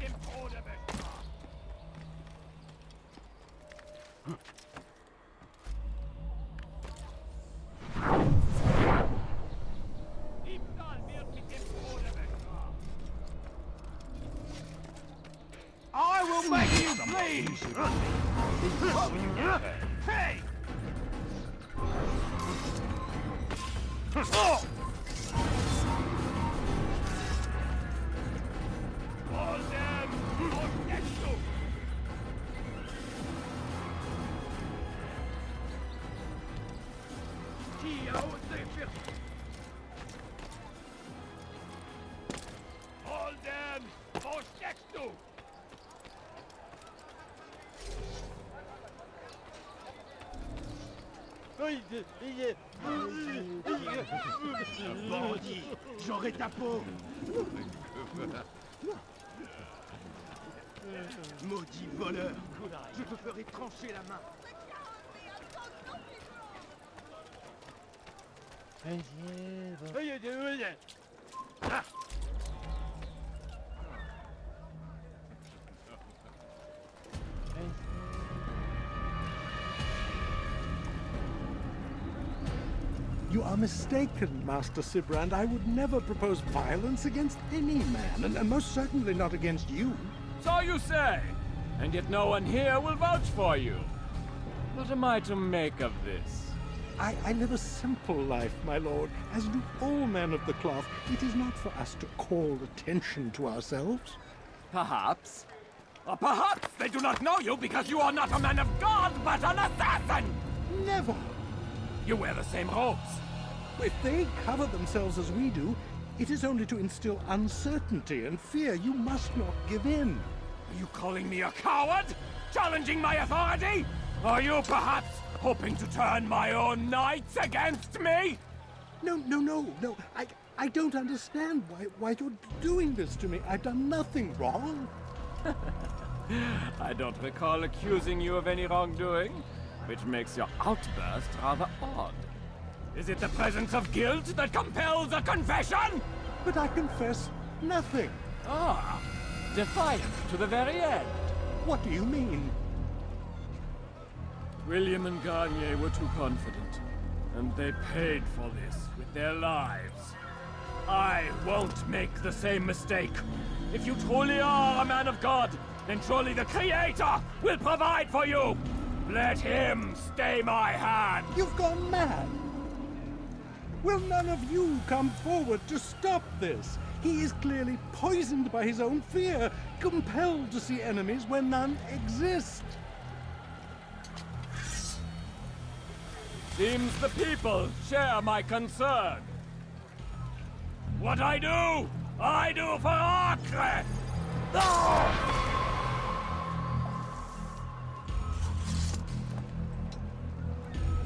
dem Tode bestraft. Diebstahl wird mit dem Tode bestraft. I will make you bleed! Hey! Oh! All them! Or next to! All them! Or next to! Bandit, j'aurai ta peau. Maudit voleur, je te ferai trancher la main. Ah. You are mistaken, Master Sibrand. I would never propose violence against any man, and most certainly not against you. So you say, and yet no one here will vouch for you. What am I to make of this? I live a simple life, my lord, as do all men of the cloth. It is not for us to call attention to ourselves. Perhaps. Or perhaps they do not know you because you are not a man of God, but an assassin! Never! You wear the same robes. If they cover themselves as we do, it is only to instill uncertainty and fear. You must not give in. Are you calling me a coward? Challenging my authority? Are you perhaps hoping to turn my own knights against me? No. I don't understand why you're doing this to me. I've done nothing wrong. I don't recall accusing you of any wrongdoing, which makes your outburst rather odd. Is it the presence of guilt that compels a confession? But I confess nothing. Ah, defiant to the very end. What do you mean? William and Garnier were too confident, and they paid for this with their lives. I won't make the same mistake. If you truly are a man of God, then surely the Creator will provide for you. Let him stay my hand. You've gone mad. Will none of you come forward to stop this? He is clearly poisoned by his own fear, compelled to see enemies where none exist. Seems the people share my concern. What I do for Acre!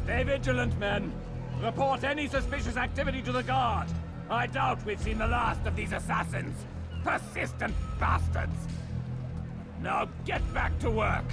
Stay vigilant, men. Report any suspicious activity to the guard. I doubt we've seen the last of these assassins. Persistent bastards. Now get back to work.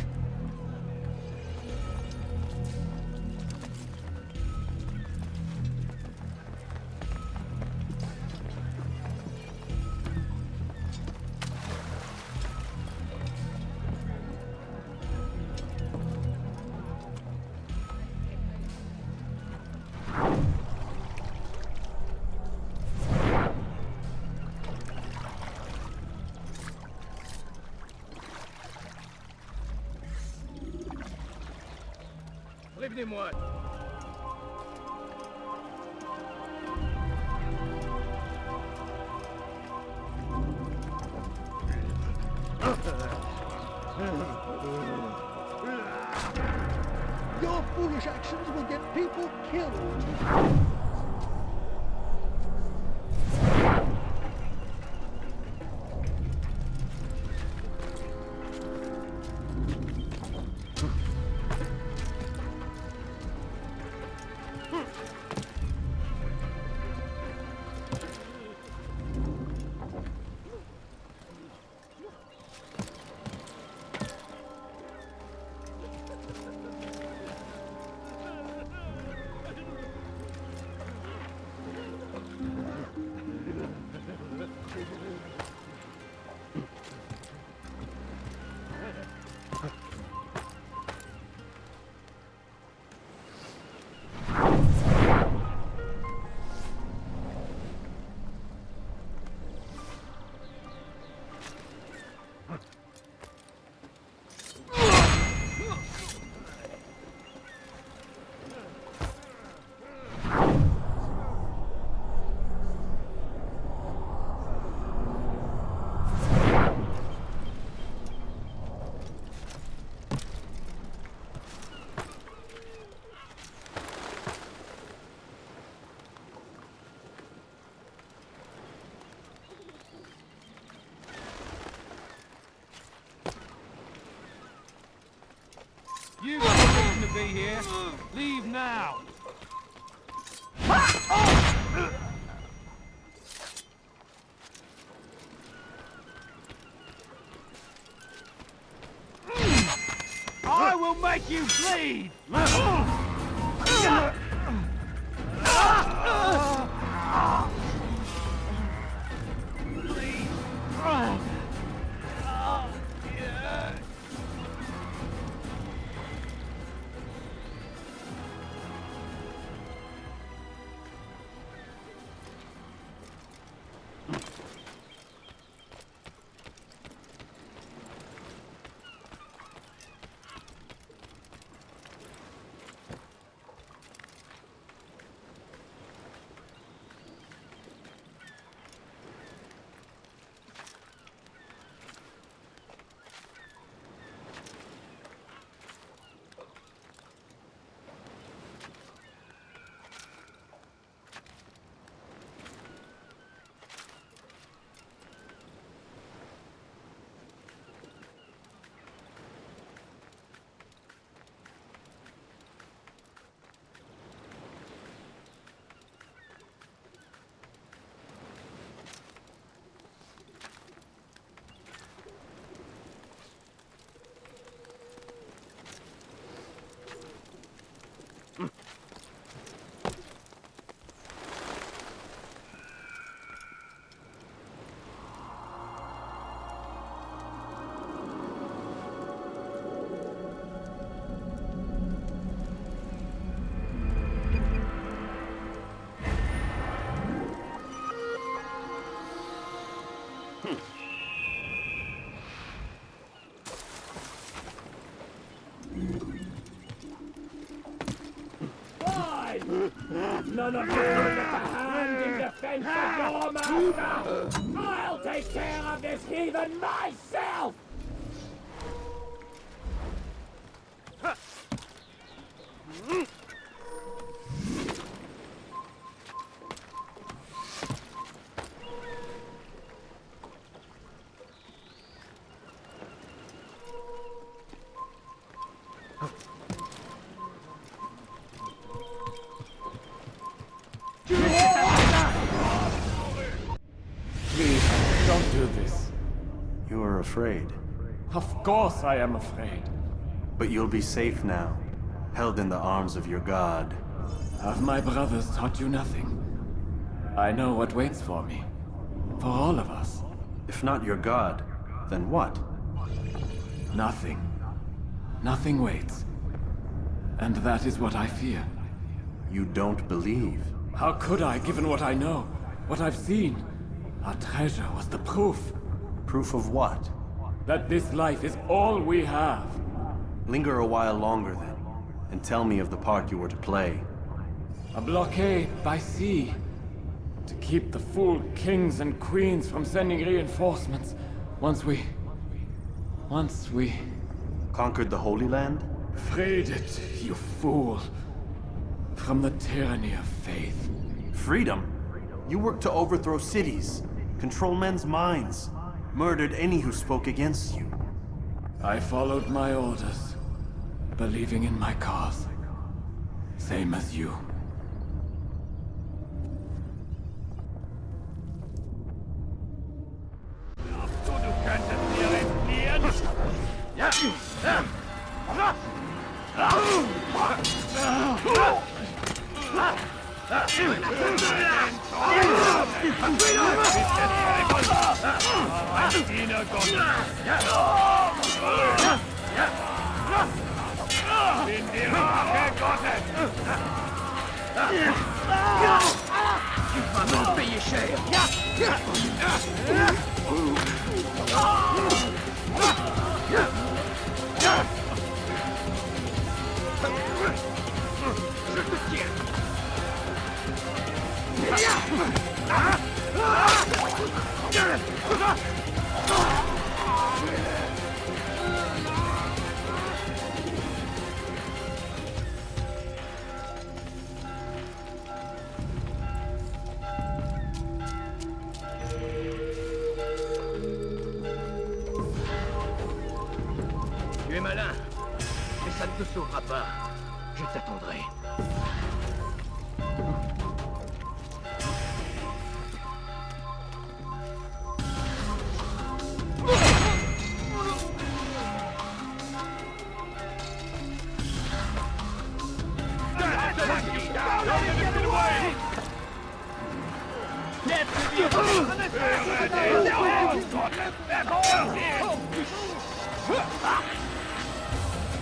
Prévenez-moi. Your foolish actions will get people killed. be here. Leave now. I will make you bleed! None of you will get a hand in defense of your master! I'll take care of this heathen myself! Please, don't do this. You are afraid. Of course I am afraid. But you'll be safe now, held in the arms of your god. Have my brothers taught you nothing? I know what waits for me. For all of us. If not your god, then what? Nothing. Nothing waits. And that is what I fear. You don't believe. How could I, given what I know? What I've seen? Our treasure was the proof. Proof of what? That this life is all we have. Linger a while longer then, and tell me of the part you were to play. A blockade by sea. To keep the fool kings and queens from sending reinforcements. Once we... Conquered the Holy Land? freed it, you fool. From the tyranny of faith. Freedom? You worked to overthrow cities, control men's minds, murdered any who spoke against you. I followed my orders, believing in my cause. Same as you. Tu es malin, mais ça ne te sauvera pas. Je t'attendrai.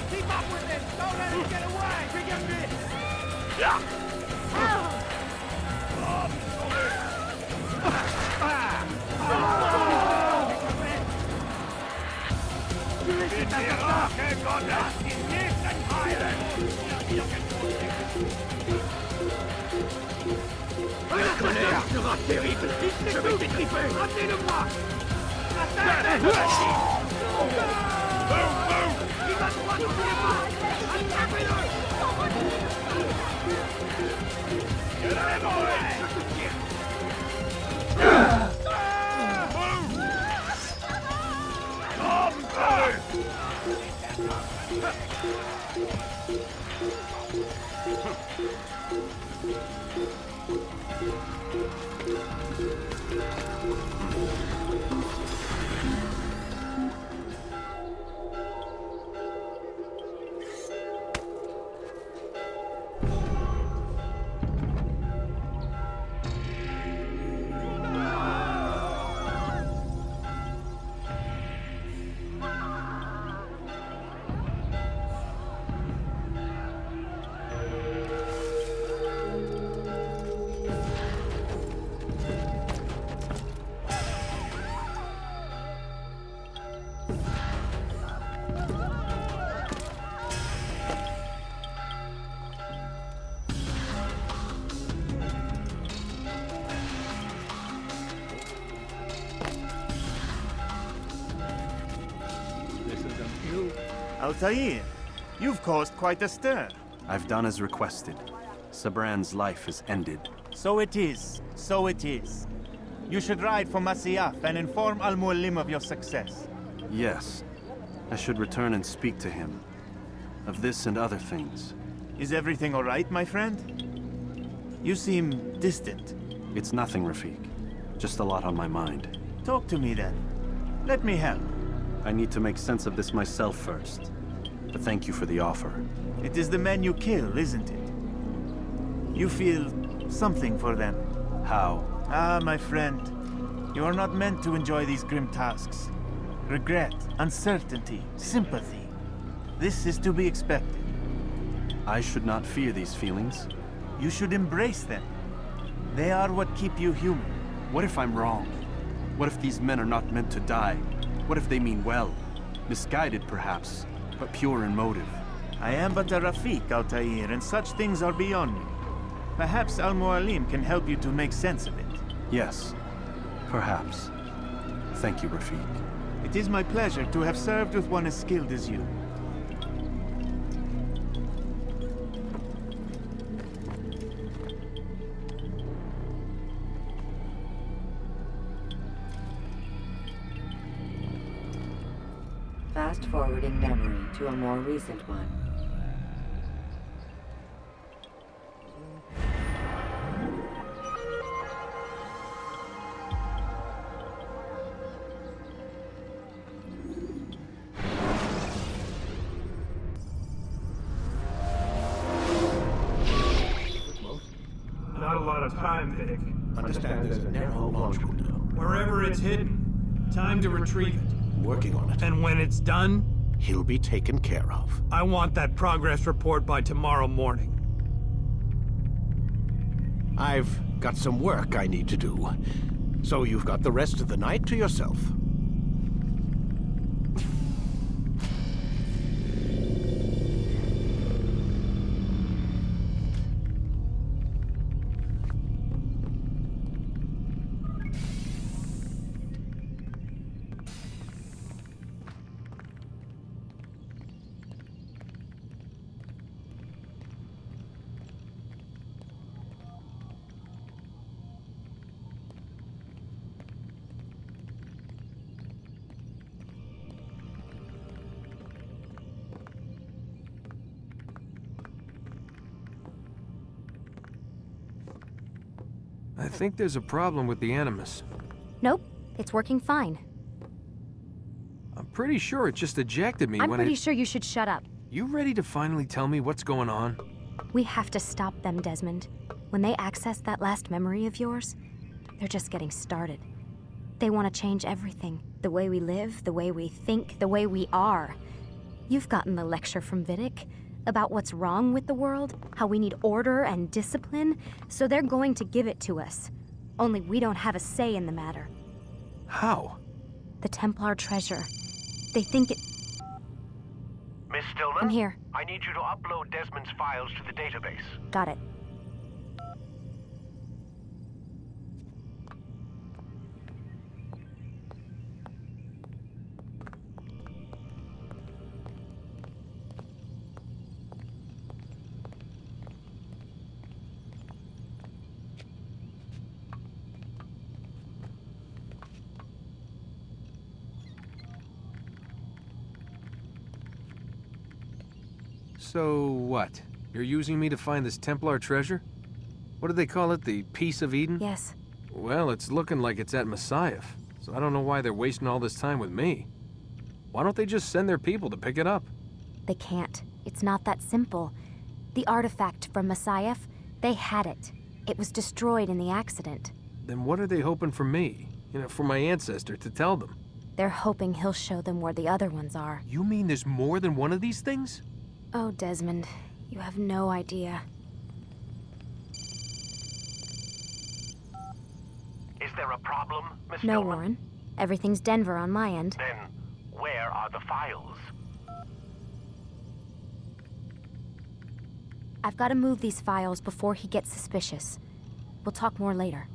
Keep up with him! Don't let him get away! Bring him this! Le colère sera terrible. Je vais t'étriper. Ramenez-le-moi. Il va droit dans les bras. Attrapez-le. Altair, you've caused quite a stir. I've done as requested. Sabran's life is ended. So it is. So it is. You should ride for Masyaf and inform Al-Mualim of your success. Yes. I should return and speak to him. Of this and other things. Is everything all right, my friend? You seem distant. It's nothing, Rafik. Just a lot on my mind. Talk to me then. Let me help. I need to make sense of this myself first. But thank you for the offer. It is the men you kill, isn't it? You feel something for them. How? Ah, my friend. You are not meant to enjoy these grim tasks. Regret, uncertainty, sympathy. This is to be expected. I should not fear these feelings. You should embrace them. They are what keep you human. What if I'm wrong? What if these men are not meant to die? What if they mean well? Misguided, perhaps, but pure in motive. I am but a Rafik, Altair, and such things are beyond me. Perhaps Al-Mualim can help you to make sense of it. Yes, perhaps. Thank you, Rafik. It is my pleasure to have served with one as skilled as you. Fast-forwarding memory to a more recent one. Not a lot of time, Vic. Understand there's a narrow launch window. Wherever it's hidden, time to retrieve it. Working on it. And when it's done, He'll be taken care of. I want that progress report by tomorrow morning. I've got some work I need to do. So you've got the rest of the night to yourself. think there's a problem with the Animus. Nope, it's working fine. I'm pretty sure it just ejected me I'm when pretty sure you should shut up. You ready to finally tell me what's going on? We have to stop them, Desmond. When they access that last memory of yours, they're just getting started. They want to change everything. The way we live, the way we think, the way we are. You've gotten the lecture from Vidic about what's wrong with the world, how we need order and discipline, so they're going to give it to us. Only we don't have a say in the matter. How? The Templar treasure. They think it... Miss Stillman? I'm here. I need you to upload Desmond's files to the database. Got it. So what? You're using me to find this Templar treasure? What do they call it? The Piece of Eden? Yes. Well, it's looking like it's at Messiah, so I don't know why they're wasting all this time with me. Why don't they just send their people to pick it up? They can't. It's not that simple. The artifact from Messiah, they had it. It was destroyed in the accident. Then what are they hoping for me? You know, for my ancestor to tell them? They're hoping he'll show them where the other ones are. You mean there's more than one of these things? Oh, Desmond, you have no idea. Is there a problem, Miss No, Stillman? Warren. Everything's Denver on my end. Then, where are the files? I've got to move these files before he gets suspicious. We'll talk more later.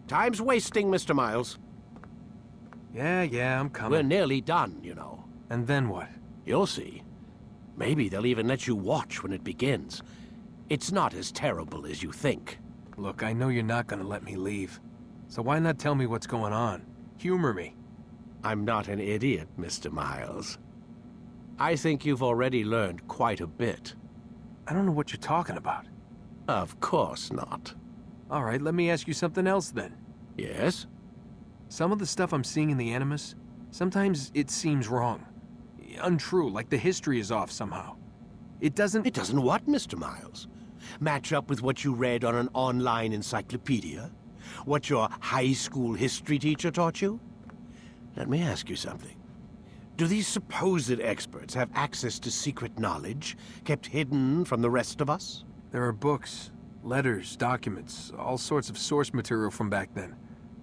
Time's wasting, Mr. Miles. Yeah, I'm coming. We're nearly done, you know. And then what? You'll see. Maybe they'll even let you watch when it begins. It's not as terrible as you think. Look, I know you're not gonna let me leave. So why not tell me what's going on? Humor me. I'm not an idiot, Mr. Miles. I think you've already learned quite a bit. I don't know what you're talking about. Of course not. All right, let me ask you something else then. Yes? Some of the stuff I'm seeing in the Animus, sometimes it seems wrong. Untrue, like the history is off somehow. It doesn't... It doesn't what, Mr. Miles? Match up with what you read on an online encyclopedia? What your high school history teacher taught you? Let me ask you something. Do these supposed experts have access to secret knowledge kept hidden from the rest of us? There are books, letters, documents, all sorts of source material from back then.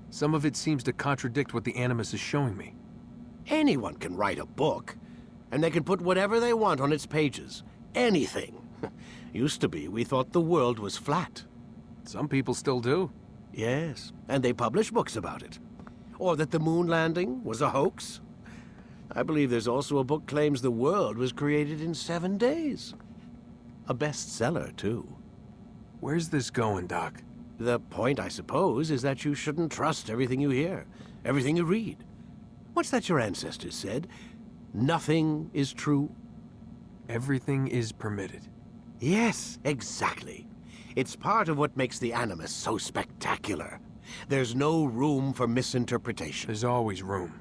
Some of it seems to contradict what the Animus is showing me. Anyone can write a book, and they can put whatever they want on its pages. Anything. Used to be, we thought the world was flat. Some people still do. Yes, and they publish books about it. Or that the moon landing was a hoax. I believe there's also a book claims the world was created in 7 days. A bestseller, too. Where's this going, Doc? The point, I suppose, is that you shouldn't trust everything you hear, everything you read. What's that your ancestors said? Nothing is true? Everything is permitted. Yes, exactly. It's part of what makes the Animus so spectacular. There's no room for misinterpretation. There's always room.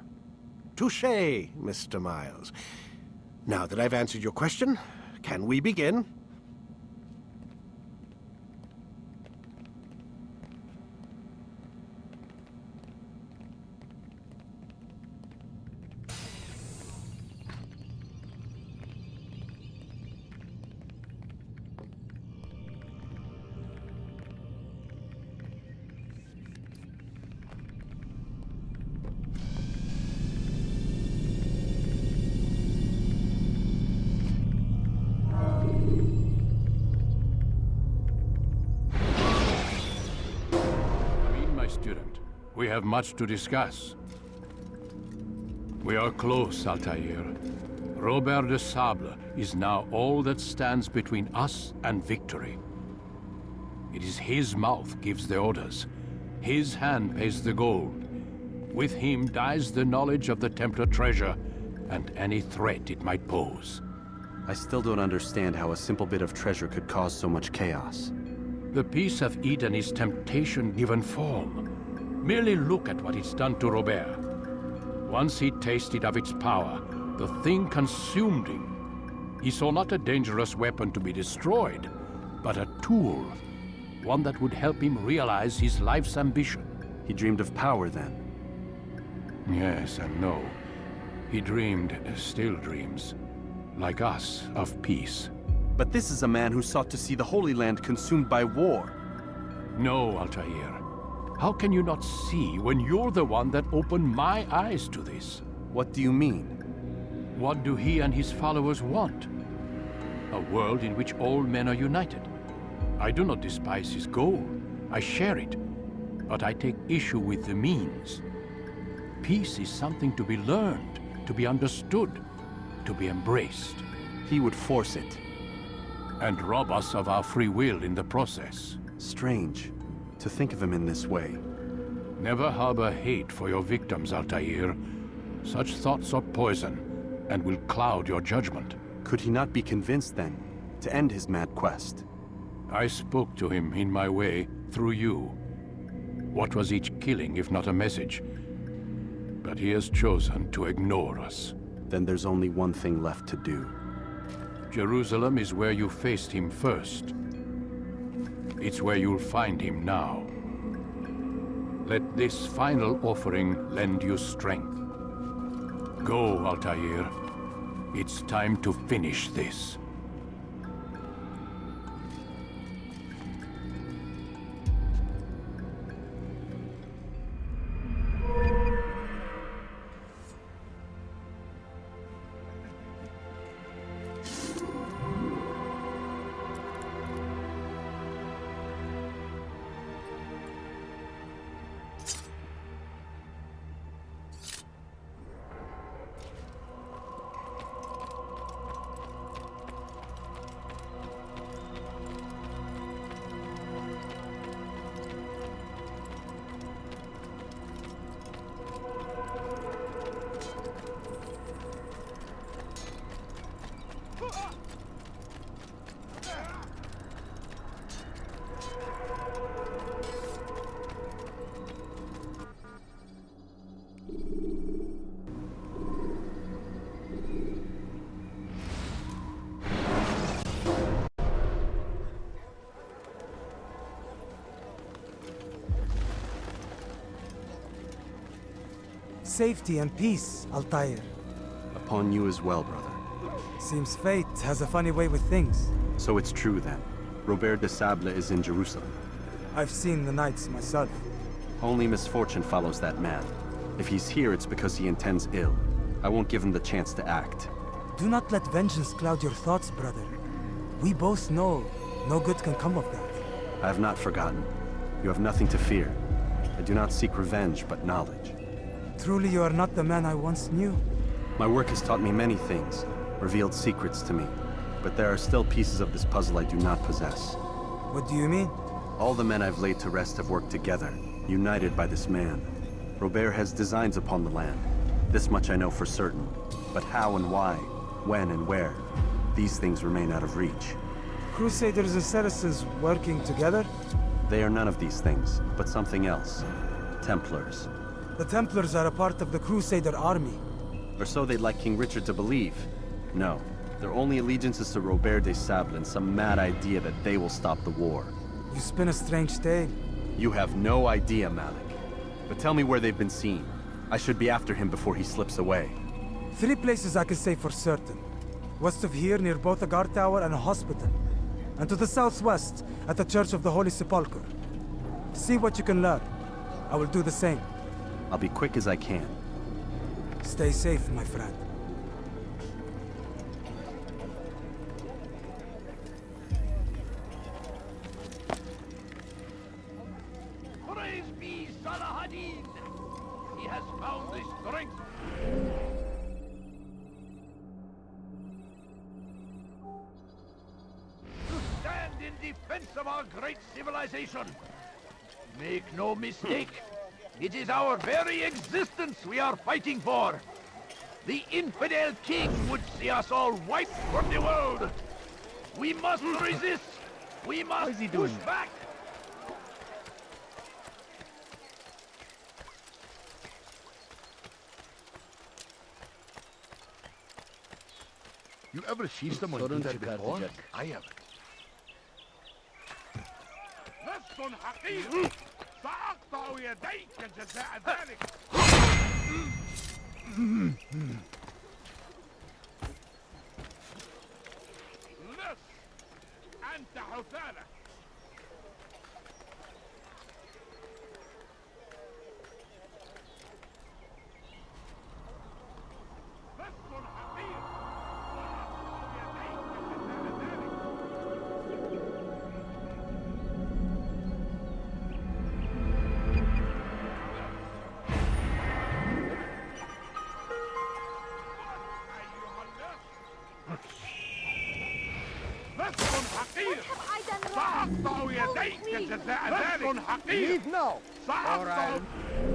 Touché, Mr. Miles. Now that I've answered your question, can we begin? We have much to discuss. We are close, Altair. Robert de Sable is now all that stands between us and victory. It is his mouth gives the orders. His hand pays the gold. With him dies the knowledge of the Templar treasure and any threat it might pose. I still don't understand how a simple bit of treasure could cause so much chaos. The Peace of Eden is temptation given form. Merely look at what it's done to Robert. Once he tasted of its power, the thing consumed him. He saw not a dangerous weapon to be destroyed, but a tool. One that would help him realize his life's ambition. He dreamed of power then? Yes and no. He dreamed, still dreams, like us, of peace. But this is a man who sought to see the Holy Land consumed by war. No, Altair. How can you not see when you're the one that opened my eyes to this? What do you mean? What do he and his followers want? A world in which all men are united. I do not despise his goal. I share it. But I take issue with the means. Peace is something to be learned, to be understood, to be embraced. He would force it. And rob us of our free will in the process. Strange, to think of him in this way. Never harbor hate for your victims, Altair. Such thoughts are poison, and will cloud your judgment. Could he not be convinced, then, to end his mad quest? I spoke to him in my way, through you. What was each killing if not a message? But he has chosen to ignore us. Then there's only one thing left to do. Jerusalem is where you faced him first. It's where you'll find him now. Let this final offering lend you strength. Go, Altair. It's time to finish this. Safety and peace, Altair. Upon you as well, brother. Seems fate has a funny way with things. So it's true then. Robert de Sable is in Jerusalem. I've seen the knights myself. Only misfortune follows that man. If he's here, it's because he intends ill. I won't give him the chance to act. Do not let vengeance cloud your thoughts, brother. We both know no good can come of that. I have not forgotten. You have nothing to fear. I do not seek revenge, but knowledge. Truly you are not the man I once knew. My work has taught me many things, revealed secrets to me. But there are still pieces of this puzzle I do not possess. What do you mean? All the men I've laid to rest have worked together, united by this man. Robert has designs upon the land. This much I know for certain. But how and why, when and where, these things remain out of reach. Crusaders and Saracens working together? They are none of these things, but something else. Templars. The Templars are a part of the Crusader army. Or so they'd like King Richard to believe. No, their only allegiance is to Robert de Sable and some mad idea that they will stop the war. You spin a strange tale. You have no idea, Malik. But tell me where they've been seen. I should be after him before he slips away. 3 places I can say for certain. West of here, near both a guard tower and a hospital. And to the southwest, at the Church of the Holy Sepulchre. See what you can learn. I will do the same. I'll be quick as I can. Stay safe, my friend. Praise be Salahadin! defense of our great civilization. Make no mistake, it is our very existence we are fighting for. The infidel king would see us all wiped from the world. We must resist. We must push back. You ever see someone do that before? I haven't. لست حقير. سأقطع يديك جزاء ذلك. لص. أنت حثالة. لست حقير. سأقطع يديك جزاء ذلك. Leave now, or I'll...